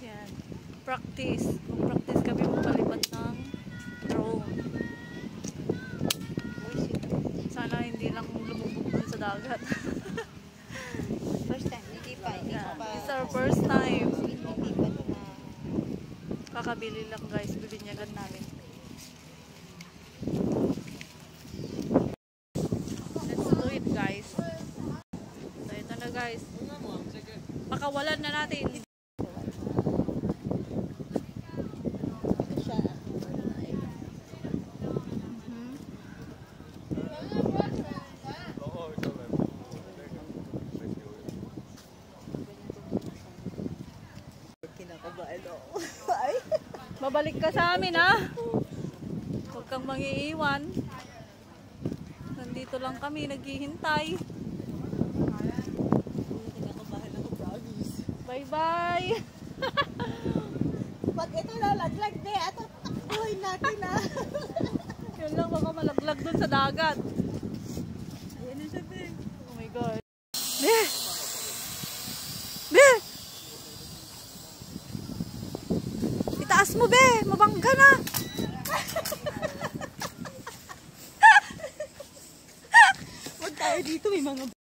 Yan. Practice. Mag-practice kami magpalipad ng drone. Sana hindi lang lumubog dun sa dagat. First time, hindi pa. It's our first time. Kakabili lang guys, bibinyagan namin. Let's do it guys. So ito na guys. Pakawalan na natin. Babalik ka sa amin ha. Huwag kang mangiiwan. Nandito lang kami naghihintay. Bye bye. Pag ito lalaglag de, ato takbuhin natin ha. Yun lang, baka malaglag dun sa dagat. Ayan na siya de. Oh my god. Be! Be! Itaas mo be! Mabangga na! Huwag tayo dito, may mga